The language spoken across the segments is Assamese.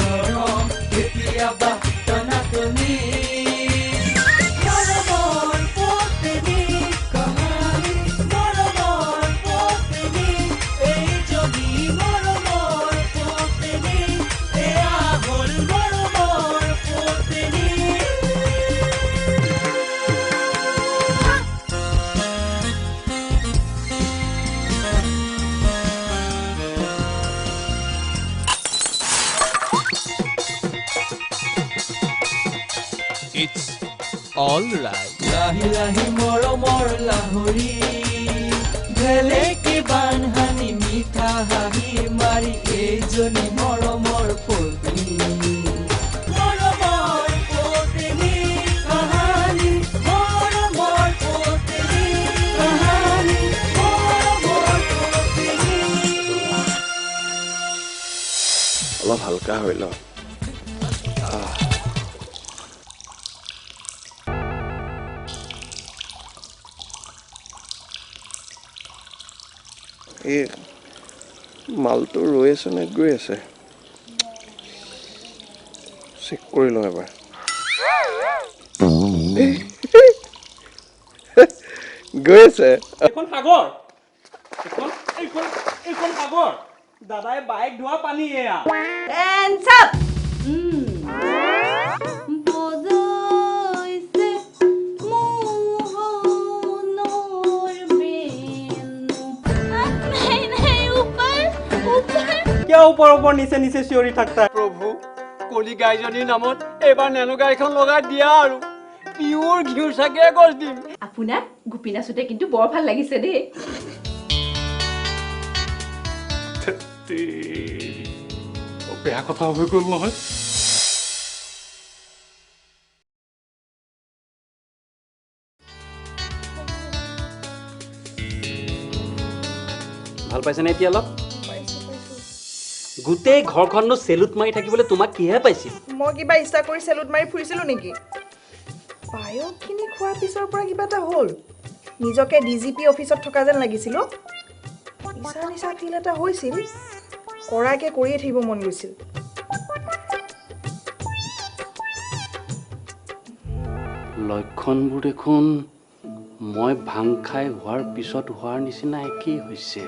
মৰম কেতিয়াবা টনাটনি It's all right. লাহি লাহি মৰমৰ লাহৰি ভেলেকি বানহানি মিঠা হাঁহি মাৰি এইজনী মৰমৰ পত্নী মৰমৰ পত্নী কাহানী মৰমৰ পত্নী কাহানী মৰমৰ পত্নী অলপ হালকা হৈ ল এই মালটো ৰৈ আছে নে গৈ আছে চেক কৰি লওঁ এবাৰ গৈ আছে এখন সাগৰ এইখন সাগৰ দাদাই বাইক ধোৱা পানী এয়া এনসাপ ওপৰ ওপৰ নিচে নিচে চিঞৰি থাকতা প্ৰভু কলি গাইজনীৰ নামত এবাৰ নেনো গাড়ীখন লগাই দিয়া আৰু পিয়ৰ ঘিউৰ চাগে গছ দিম আপোনাক গোপীনাথতে কিন্তু বৰ ভাল লাগিছে দেই বেয়া কথা হৈ গ'ল নহয় ভাল পাইছেনে এতিয়া অলপ গোটেই ঘৰখননো চেলুট মাৰি থাকিবলৈ তোমাক কিহে পাইছিল মই কিবা ইচ্ছা কৰি চেলুট মাৰি ফুৰিছিলো নেকি পায়সখিনি খোৱাৰ পিছৰ পৰা কিবা এটা হ'ল নিজকে ডিজিপি অফিচত থকা যেন লাগিছিল ইচ্ছা নিচা ফিল এটা হৈছিল কৰাকে কৰিয়ে থাকিব মন গৈছিল লক্ষণবোৰ দেখোন মই ভাং খাই হোৱাৰ পিছত হোৱাৰ নিচিনা একেই হৈছে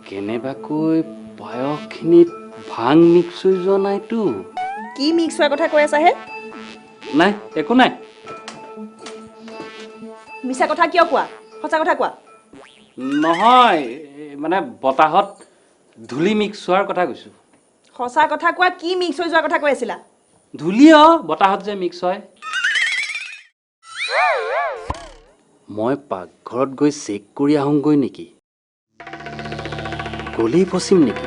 কেনেবাকৈ পায়সখিনিত ভাং মিক্স হৈ যোৱা নাইতো কি মিক্স হোৱাৰ কথা কৈ আছা হে নাই একো নাই মিছা কথা কিয় কোৱা সঁচা কথা কোৱা নহয় মানে বতাহত ধূলি মিক্স হোৱাৰ কথা কৈছো সঁচা কথা কোৱা কি মিক্স হৈ যোৱাৰ কথা কৈ আছিলা ধূলিও বতাহত যে মিক্স হয় মই পাকঘৰত গৈ চেক কৰি আহোঁগৈ নেকি গলি ফচিম নেকি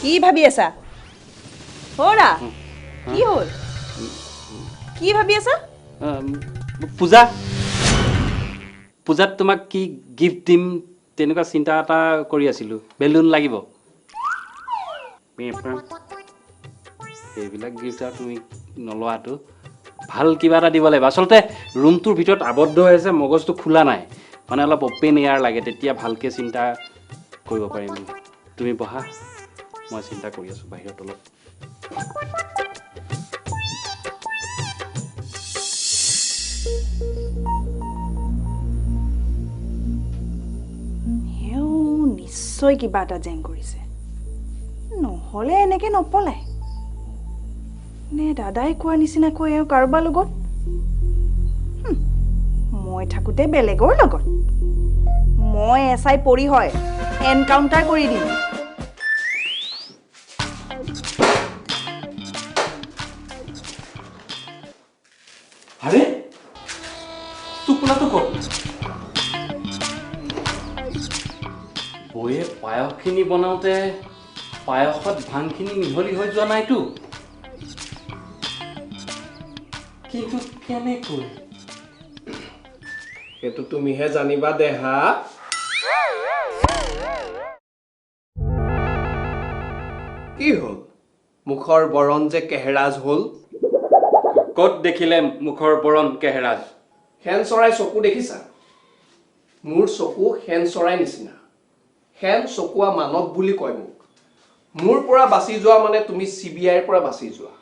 কি ভাবি আছা হৰা কি হ'ল কি ভাবি আছা পূজা পূজাত তোমাক কি গিফ্ট দিম তেনেকুৱা চিন্তা এটা কৰি আছিলোঁ বেলুন লাগিব সেইবিলাক গিফ্ট আৰু তুমি নলোৱাটো ভাল কিবা এটা দিব লাগিব আচলতে ৰুমটোৰ ভিতৰত আবদ্ধ হৈ আছে মগজটো খোলা নাই মানে অলপ অপেন এয়াৰ লাগে তেতিয়া ভালকৈ চিন্তা কৰিব পাৰিম তুমি বহা মই চিন্তা কৰি আছোঁ বাহিৰত অলপ নিশ্চয় কিবা এটা জেং কৰিছে নহ'লে এনেকৈ নপলায় নে দাদাই কোৱাৰ নিচিনাকৈ এওঁ কাৰোবাৰ লগত মই থাকোঁতে বেলেগৰ লগত মই এছাই পৰি হয় এনকাউণ্টাৰ কৰি দিম আৰে টোপোলাটো ক'ত বৌয়ে পায়সখিনি বনাওঁতে পায়সত ভাংখিনি মিহলি হৈ যোৱা নাইতো কিন্তু কেনেকৈ সেইটো তুমিহে জানিবা দেহা কি হ'ল মুখৰ বৰণ যে কেহেৰাজ হ'ল ক'ত দেখিলে মুখৰ বৰণ কেহেৰাজ হেন চৰাই চকু দেখিছা মোৰ চকু হেন চৰাই নিচিনা হেন চকুৱা মানৱ বুলি কয় মোক মোৰ পৰা বাচি যোৱা মানে তুমি CBIৰ পৰা বাচি যোৱা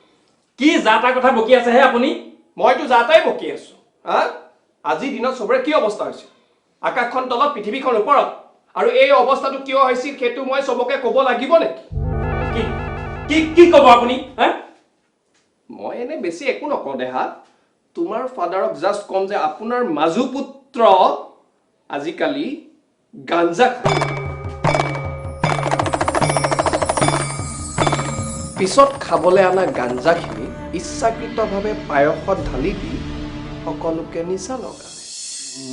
কি যাতা কথা বকি আছে হে আপুনি মইতো যাতাই বকি আছো হা আজি দিনত সবৰে কি অৱস্থা হৈছে আকাশখন তলত পৃথিৱীখন ওপৰত আৰু এই অৱস্থাটো কিয় হৈছিল সেইটো মই সবকে ক'ব লাগিব নেকি কি কি কি ক'ব আপুনি হা মই এনে বেছি একো নকওঁ দেহা তোমাৰ ফাদাৰক জাষ্ট কম যে আপোনাৰ মাজু পুত্ৰ আজিকালি গাঞ্জা খায় পিছত খাবলৈ অনা গাঞ্জাখিনি ইচ্ছাকৃতভাৱে পায়সত ঢালি দি সকলোকে নিচা লগালে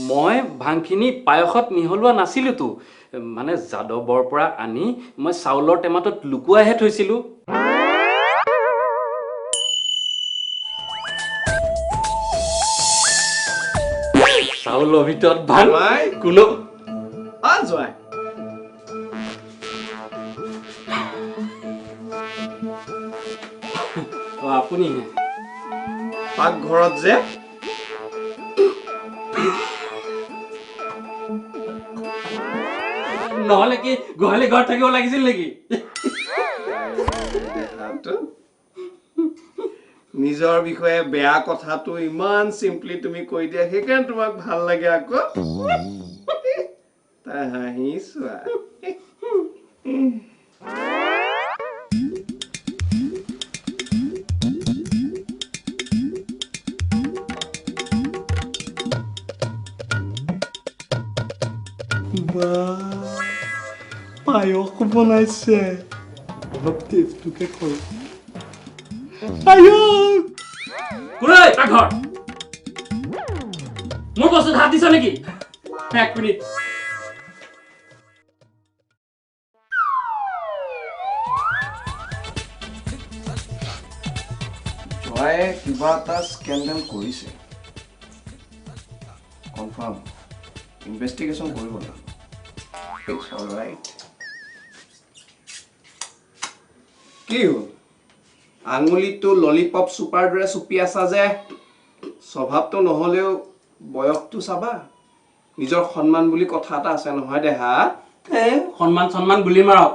মই ভাংখিনি পায়সত মিহলোৱা নাছিলোতো মানে যাদৱৰ পৰা আনি মই চাউলৰ টেমাটোত লুকুৱাইহে থৈছিলোঁ চাউলৰ ভিতৰত ভাং কোনো যোৱাই আপুনি পাকঘৰত যে নহ'লে কি গোহালি ঘৰত থাকিব লাগিছিল নেকি নিজৰ বিষয়ে বেয়া কথাটো ইমান চিম্পলি তুমি কৈ দিয়া সেইকাৰণে তোমাক ভাল লাগে আকৌ তাই হাঁহি চোৱা পায়স বনাইছে অলপ টেষ্টটোকে কৰোঁ কোনে পাকঘৰ মোৰ বস্তুত হাত দিছ নেকি এক মিনিট জয়ে কিবা এটা স্কেণ্ডেল কৰিছে কনফাৰ্ম ইনভেষ্টিগেশ্যন কৰিব না ইটছ অলৰাইট কি হ'ল আঙুলিটো ললিপপ চুপাৰ দৰে চুপি আছা যে স্বভাৱটো নহ'লেও বয়সটো চাবা নিজৰ সন্মান বুলি কথা এটা আছে নহয় দেহা সন্মান সন্মান বুলি মাৰক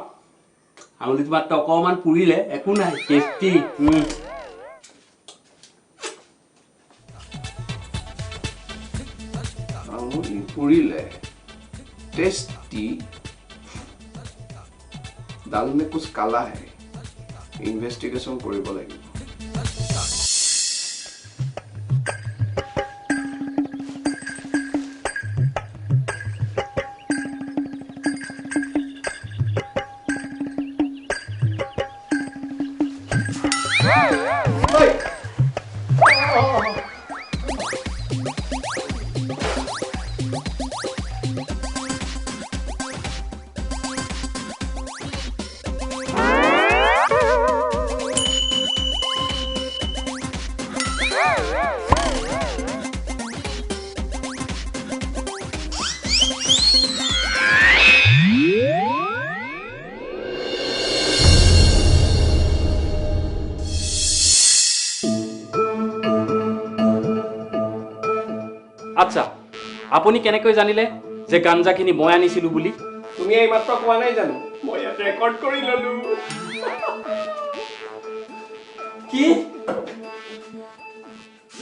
আঙুলিটো মাত্ৰ অকণমান পুৰিলে একো নাই টেষ্টি আঙুলি পুৰিলে টেষ্টি दाल में कुछ काला है इन्वेस्टिगेशन কৰিব লাগিব আচ্ছা আপুনি কেনেকৈ জানিলে যে গাঞ্জাখিনি মই আনিছিলোঁ বুলি তুমি এই মাত্ৰ কোৱা নাই জানো মই ইয়াত ৰেকৰ্ড কৰি ললো কি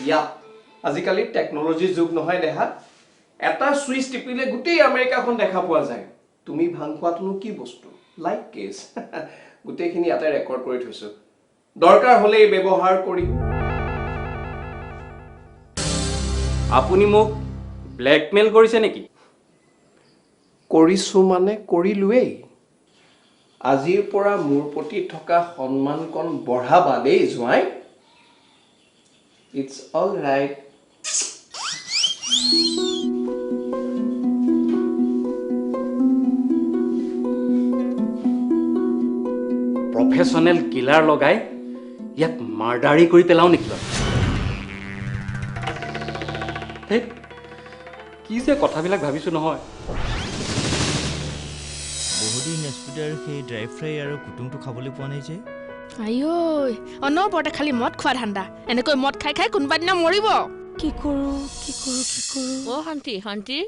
ইয়া আজিকালি টেকনলজিৰ যুগ নহয় দেহা এটা সুইচ টিপিলে গোটেই আমেৰিকাখন দেখা পোৱা যায় তুমি ভাং খোৱাটোনো কি বস্তু লাইক কেছ গোটেইখিনি ইয়াতে ৰেকৰ্ড কৰি থৈছো দৰকাৰ হ'লে ব্যৱহাৰ কৰিম আপুনি মোক ব্লেকমেইল কৰিছে নেকি কৰিছো মানে কৰিলোৱেই আজিৰ পৰা মোৰ প্ৰতি থকা সন্মানকণ বঢ়াবা দেই জোৱাই it's all right professional killer লগাই ইয়াক মাৰ্ডাৰী কৰি পেলাও নেকি বাৰু কি যে কথাবিলাক ভাবিছোঁ নহয় বহুদিন এস্পিডাৰ সেই ড্ৰাই ফ্ৰাই আৰু কুটুমটো খাবলৈ পোৱা নাই যে আইঐ অনবৰতে খালি মদ খোৱা ধান্দা এনেকৈ মদ খাই খাই কোনোবা দিনা মৰিব কি কৰো অ শান্তি শান্তি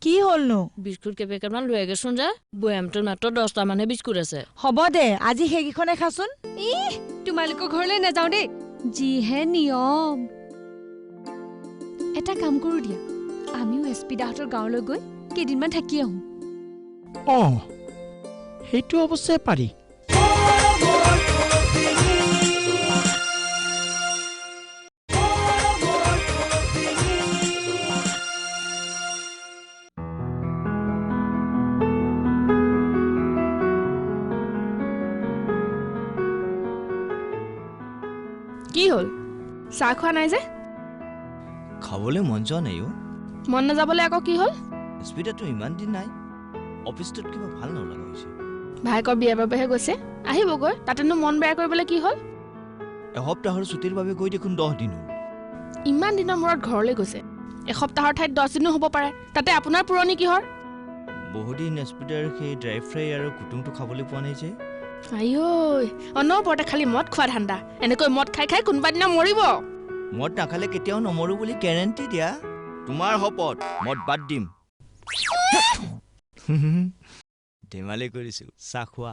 কি হ'লনো? বিস্কুট কেইপেকেটমান লৈ আগেচোন যা বৈয়ামটোত মাত্ৰ 10টা মানহে বিস্কুট আছে। হ'ব দে আজি সেইকেইখনে খাচোন। তোমালোকৰ ঘৰলৈ নাযাওঁ দেই যিহে নিয়ম। এটা কাম কৰো দিয়া আমিও এছপি দাহঁতৰ গাঁৱলৈ গৈ কেইদিনমান থাকি আহোঁ। সেইটো অৱশ্যে পাৰি। কি হ'ল চাহ খোৱা নাই যে? খাবলৈ মন যোৱা নাই মন নাযাবলৈ আকৌ কি হ'ল? স্পীডাতো ইমান দিন নাই অফিচটোত কিবা ভাল নলগা হৈছে। ভাইকৰ বিয়াৰ বাবেহে গৈছে আহিবগৈ তাতেনো মন বেয়া কৰিবলৈ কি হ'ল? এসপ্তাহৰ ছুটিৰ বাবে গৈ দেখোন 10 দিন হ'ল। ইমান দিনৰ মূৰত ঘৰলৈ গৈছে এসপ্তাহৰ ঠাইত 10 দিনো হ'ব পাৰে তাতে আপোনাৰ পুৰণি কিহৰ? বহুদিন স্পীডাৰ সেই ড্ৰাই ফ্ৰাই আৰু কুটুমটো খাবলৈ পোৱা নাই যে। আইঐ অনবৰতে খালি মদ খোৱা ধান্দা এনেকৈ মদ খাই খাই কোনোবা দিনা মৰিব। মদ নাখালে কেতিয়াও নমৰো বুলি গেৰেণ্টি দিয়া। তোমাৰ শপত মদ বাদ দিম। ধেমালি কৰিছো চাহ খোৱা।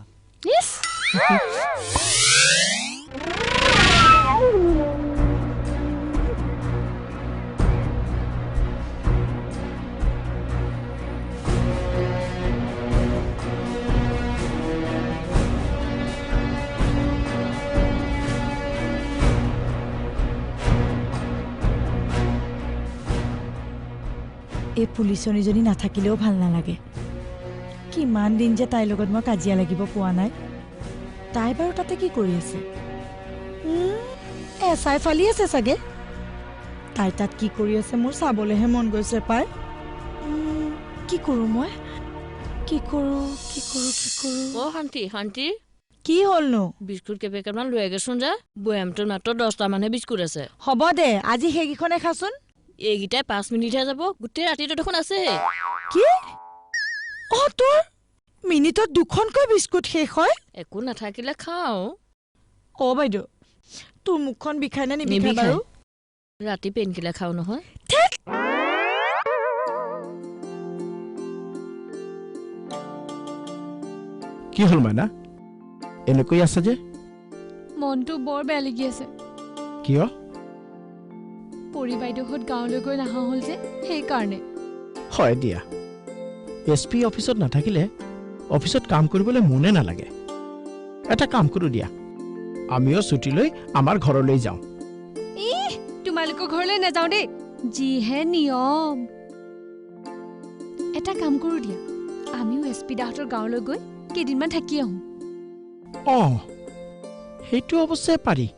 এই পুলিচনীজনী নাথাকিলেও ভাল নালাগে। কিমান দিন যে তাইৰ লগত মই কাজিয়া লাগিব পোৱা নাই। তাই বাৰু তাতে কি কৰি আছে? এচাই ফালি আছে চাগে। তাই তাত কি কৰি আছে মোৰ চাবলৈহে মন গৈছে পাই। কি কৰোঁ মই? কি কৰোঁ? শান্তি শান্তি কি হ'লনো? বিস্কুট কেইপেকেটমান লৈ আগেচোন যা বৈয়ামটোত মাত্ৰ 10টা মানহে বিস্কুট আছে। হ'ব দে আজি সেইকেইখনে খাচোন। এইকেইটাই 5 মিনিটহে যাব গোটেই ৰাতিটো দেখোন আছে। কি? তোৰ মিনিটত 2খনকৈ বিস্কুট শেষ হয়? একো নাথাকিলে খাওঁ। বাইদেউ তোৰ মুখখন বিষাই নে নিবিষাই বাৰু? ৰাতি পেইনকিলাৰ খাওঁ নহয়। কি হ'ল মাইনা এনেকৈ আছে যে? মনটো বৰ বেয়া লাগি আছে। কিয়? পৰি বাইদেউহঁত গাঁৱলৈ গৈ নাহা হ'ল যে সেইকাৰণে। হয় দিয়া SP অফিচত নাথাকিলে অফিচত কাম কৰিবলৈ মনে নালাগে। এটা কাম কৰোঁ দিয়া আমিও ছুটি লৈ আমাৰ ঘৰলৈ যাওঁ। তোমালোকৰ ঘৰলৈ নাযাওঁ দেই যিহে নিয়ম। এটা কাম কৰো দিয়া আমিও এছপি দাহঁতৰ গাঁৱলৈ গৈ কেইদিনমান থাকি আহোঁ। সেইটো অৱশ্যে পাৰি।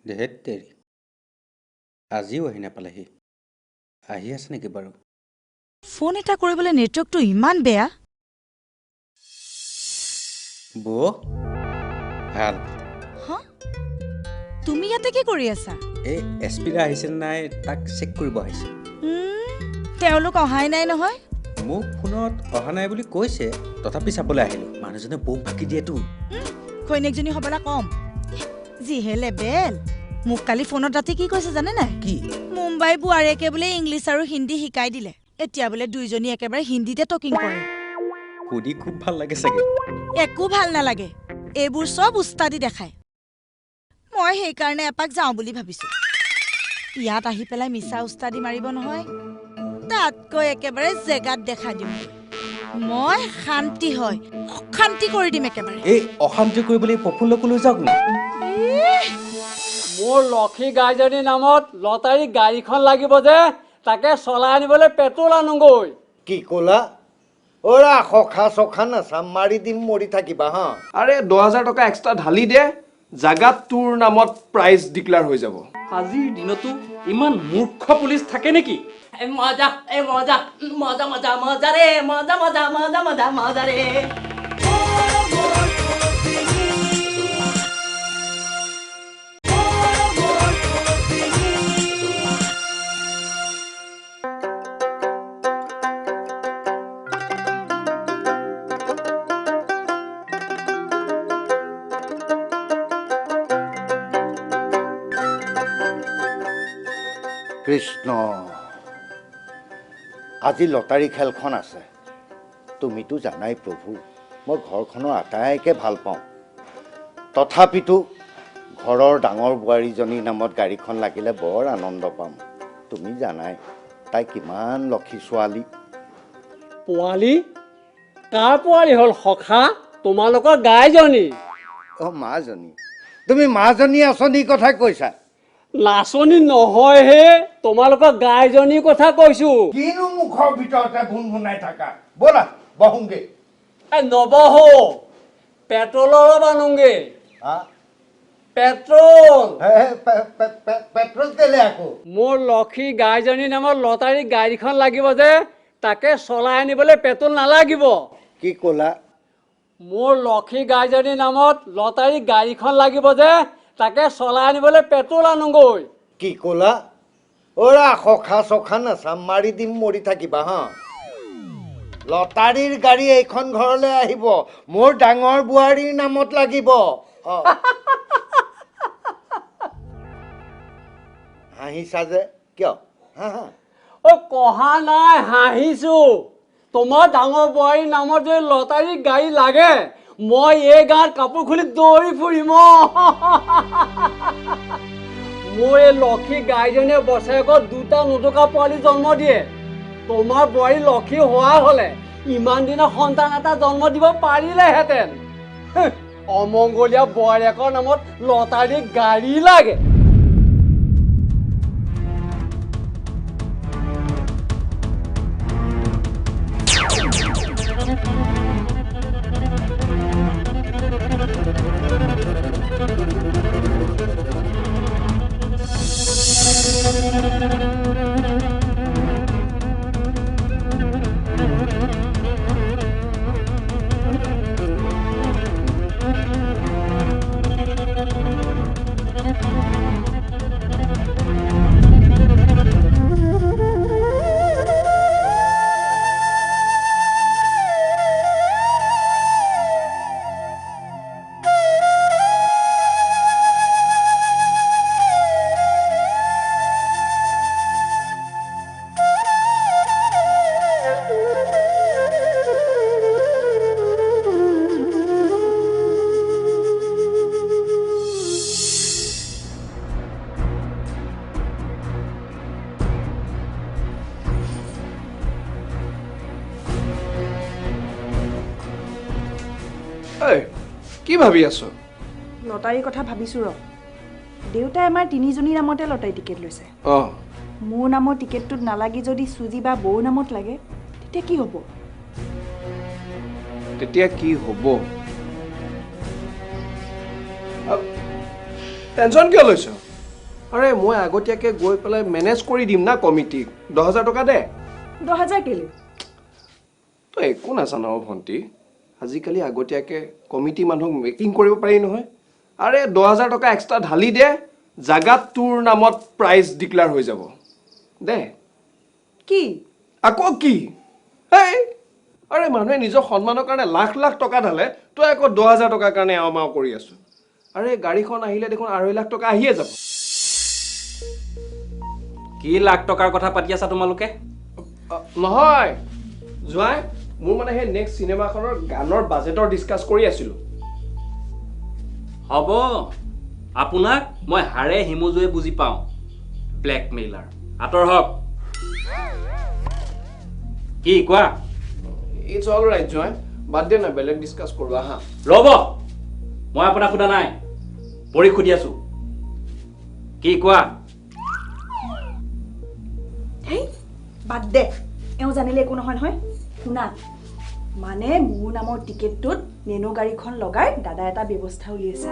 ধেত তেৰি আজিও আহি নাপালেহি। আহি আছে নেকি বাৰু? ফোন এটা কৰিবলৈ নেটৱৰ্কটো ইমান বেয়া। বৌ ভাল। তুমি ইয়াতে কি কৰি আছা? এই এছপিৰা আহিছে নাই তাক চেক কৰিব আহিছে। তেওঁলোক অহাই নাই নহয়। মোক ফোনত অহা নাই বুলি কৈছে তথাপি চাবলৈ আহিলোঁ। মানুহজনে বৌ ফাঁকি দিয়েতো। ঘৈণীয়েকজনী হ'বলা কম যিহে লেবেল। মোক কালি ফোনত ৰাতি কি কৈছে জানে নাই? কি? মুম্বাই বোৱাৰীয়েকে বোলে ইংলিছ আৰু হিন্দী শিকাই দিলে। এতিয়া বোলে দুইজনী একেবাৰে হিন্দীতে টকিং কৰে। সুধি খুব ভাল লাগে চাগে। একো ভাল নালাগে এইবোৰ চব উস্তাদি দেখায়। মই সেইকাৰণে এপাক যাওঁ বুলি ভাবিছো। ইয়াত আহি পেলাই মিছা উস্তাদি মাৰিব নহয় তাতকৈ একেবাৰে জেগাত দেখা দিম। মই শান্তি হয় অশান্তি কৰি দিম একেবাৰে। এই অশান্তি কৰিবলৈ প্ৰফুল্লকো লৈ যাওক না। মোৰ লক্ষী গাইজনীৰ নামত লটাৰী গাড়ীখন লাগিব যে তাকে চলাই আনিবলৈ পেট্ৰল আনোগৈ। কি ক'লা? ওৰা সখা চখা নাচাম মাৰি দিম মৰি থাকিবা হা। আৰে 10,000 টকা এক্সট্ৰা ঢালি দে জাগাত তোৰ নামত প্ৰাইজ ডিক্লেয়াৰ হৈ যাব। আজিৰ দিনতো ইমান মূৰ্খ পুলিচ থাকে নেকি? মজা মজা মজা মজা মজা ৰে মজা মজা মজা মজা মজা ৰে। কৃষ্ণ আজি লটাৰী খেলখন আছে তুমিতো জানাই প্ৰভু মই ঘৰখনৰ আটাইকে ভাল পাওঁ তথাপিতো ঘৰৰ ডাঙৰ বোৱাৰীজনীৰ নামত গাড়ীখন লাগিলে বৰ আনন্দ পাম তুমি জানাই তাই কিমান লক্ষী ছোৱালী পোৱালি কাৰ পোৱালি হ'ল সখা তোমালোকৰ গাইজনী অ মাজনী তুমি মাজনী আঁচনিৰ কথা কৈছা নাচনী নহয় হে তোমালোকৰ গাইজনীৰ কথা কৈছো কিনো মুখৰ ভিতৰতে ভুনভুনাই থাকা ব'লা বহোংগে নবহো পেট্ৰলৰ বানোগে পেট্ৰল পেট্ৰল কেলে আকৌ মোৰ লক্ষী গাইজনীৰ নামত লটাৰী গাড়ীখন লাগিব যে তাকে চলাই আনিবলৈ পেট্ৰল নালাগিব কি ক'লা মোৰ লক্ষী গাইজনীৰ নামত লটাৰী গাড়ীখন লাগিব যে তাকে চলাই আনিবলৈ পেট্ৰল আনোগৈ কি ক'লা অৰা সখা চখা নাচাম মাৰি দিম মৰি থাকিবা হা লটাৰীৰ গাড়ী এইখন ঘৰলৈ আহিব মোৰ ডাঙৰ বোৱাৰীৰ নামত লাগিব হাঁহিছা যে কিয় কহা নাই হাঁহিছো তোমাৰ ডাঙৰ বোৱাৰীৰ নামত যে লটাৰী গাড়ী লাগে মই এই গাঁৱত কাপোৰ খুলি দৌৰি ফুৰিম মোৰ এই লক্ষী গাইজনীয়ে বছৰেকত 2টা নটকা পোৱালি জন্ম দিয়ে তোমাৰ বোৱাৰী লক্ষী হোৱা হ'লে ইমান দিনৰ সন্তান এটা জন্ম দিব পাৰিলেহেঁতেন অমংগলীয়া বোৱাৰীয়েকৰ নামত লটাৰী গাড়ী লাগে কি ভাবি আছো লটাৰীৰ কথা ভাবিছো ৰ দেউতাই আমাৰ তিনিজনীৰ নামতে লটাৰী টিকেট লৈছে মোৰ নামৰ টিকেটটোত নালাগি যদি সুজি বা বৌৰ নামত লাগে তেতিয়া কি হ'ব টেনচন কিয় লৈছ আৰে মই আগতীয়াকৈ গৈ পেলাই মেনেজ কৰি দিম না কমিটিক 10,000 টকা দে 10,000 কেলে তই একো নাজান ভণ্টি আজিকালি আগতীয়াকৈ কমিটি মানুহক মেকিং কৰিব পাৰি নহয় আৰে 10,000 টকা এক্সট্ৰা ঢালি দে জাগাত তোৰ নামত প্ৰাইজ ডিক্লেয়াৰ হৈ যাব দে কি আকৌ কি এই আৰে মানুহে নিজৰ সন্মানৰ কাৰণে লাখ লাখ টকা ঢালে তই আকৌ 10,000 টকাৰ কাৰণে আওমাও কৰি আছো আৰে গাড়ীখন আহিলে দেখোন 2.5 লাখ টকা আহিয়ে যাব কি লাখ টকাৰ কথা পাতি আছা তোমালোকে নহয় জোৱাই মোৰ মানে সেই নেক্সট চিনেমাখনৰ গানৰ বাজেটৰ ডিছকাছ কৰি আছিলো হ'ব আপোনাক মই হাড়ে হিমজুৱে বুজি পাওঁ ব্লেকমেইলাৰ আঁতৰ হওক কি কোৱা ইটছ অল ৰাইট জয় বাদ দে না বেলেগ ডিছকাছ কৰো আহা ৰ'ব মই আপোনাক সোধা নাই পঢ়ি সুধি আছো কি কোৱা হেই বাদ দে এওঁ জানিলে একো নহয় নহয় শুনা মানে মোৰ নামৰ টিকেটটোত নেনো গাড়ীখন লগাই দাদা এটা ব্যৱস্থা উলিয়াইছে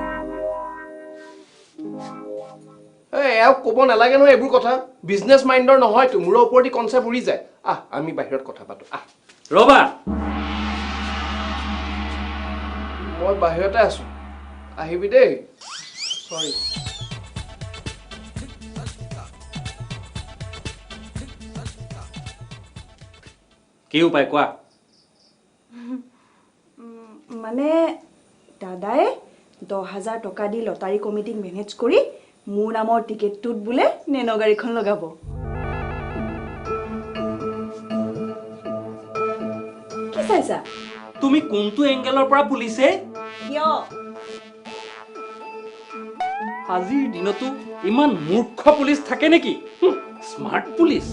এওক ক'ব নালাগে নহয় এইবোৰ কথা বিজনেছ মাইণ্ডৰ নহয় তো মোৰ ওপৰতে কনচেপ্ট উৰি যায় আমি বাহিৰত কথা পাতো ৰ'বা মই বাহিৰতে আছো আহিবি দেই সৰি কি উপায় কোৱা মানে দাদাই 10,000 টকা দি লটাৰী কমিটিক মেনেজ কৰি মোৰ নামৰ টিকেটটোত বোলে নেনো গাড়ীখন লগাব চাইছা? তুমি কোনটো এংগেলৰ পৰা পুলিচে কিয় আজিৰ দিনতো ইমান মূৰ্খ পুলিচ থাকে নেকি? Smart police.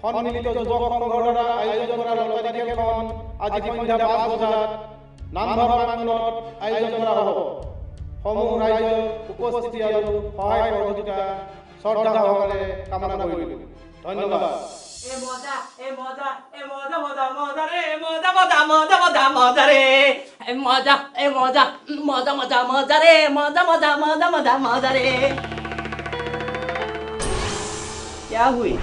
সন্মিলিত যুৱক সংঘৰ দ্বাৰা আয়োজন কৰা লটাৰী খেলখন আজি সন্ধ্যা 5 বজাত নামঘৰ প্ৰাংগণত আয়োজন কৰা হ'ব। সমূহ ৰাইজৰ উপস্থিতি আৰু সহায় সহযোগিতা শ্ৰদ্ধা সহকাৰে কামনা কৰিলোঁ। ধন্যবাদ। क्या हुई?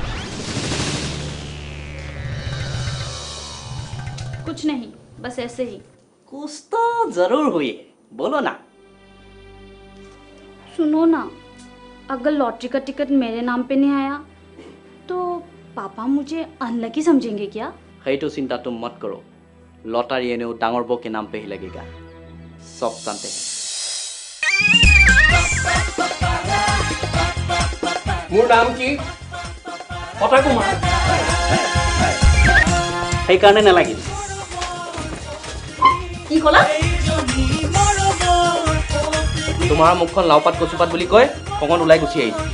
कुछ नहीं, बस ऐसे ही। कुछ तो जरूर हुई है, बोलो ना। सुनो ना, अगर लॉटरी का टिकट मेरे नाम पे नहीं आया तो पापा मुझे अनलकी समझेंगे क्या? সেইটো চিন্তা तुम मत करो, लॉटरी एनेও डांगर बो के नाम पे ही लगेगा, सब जानते हैं। মোৰ নাম কি? অক্ষয় কুমাৰ। সেইকাৰণে নালাগিল। কি ক'লা? তোমাৰ মুখখন লাওপাত কচুপাত বুলি কয় কঙত ওলাই গুচি আহিছে।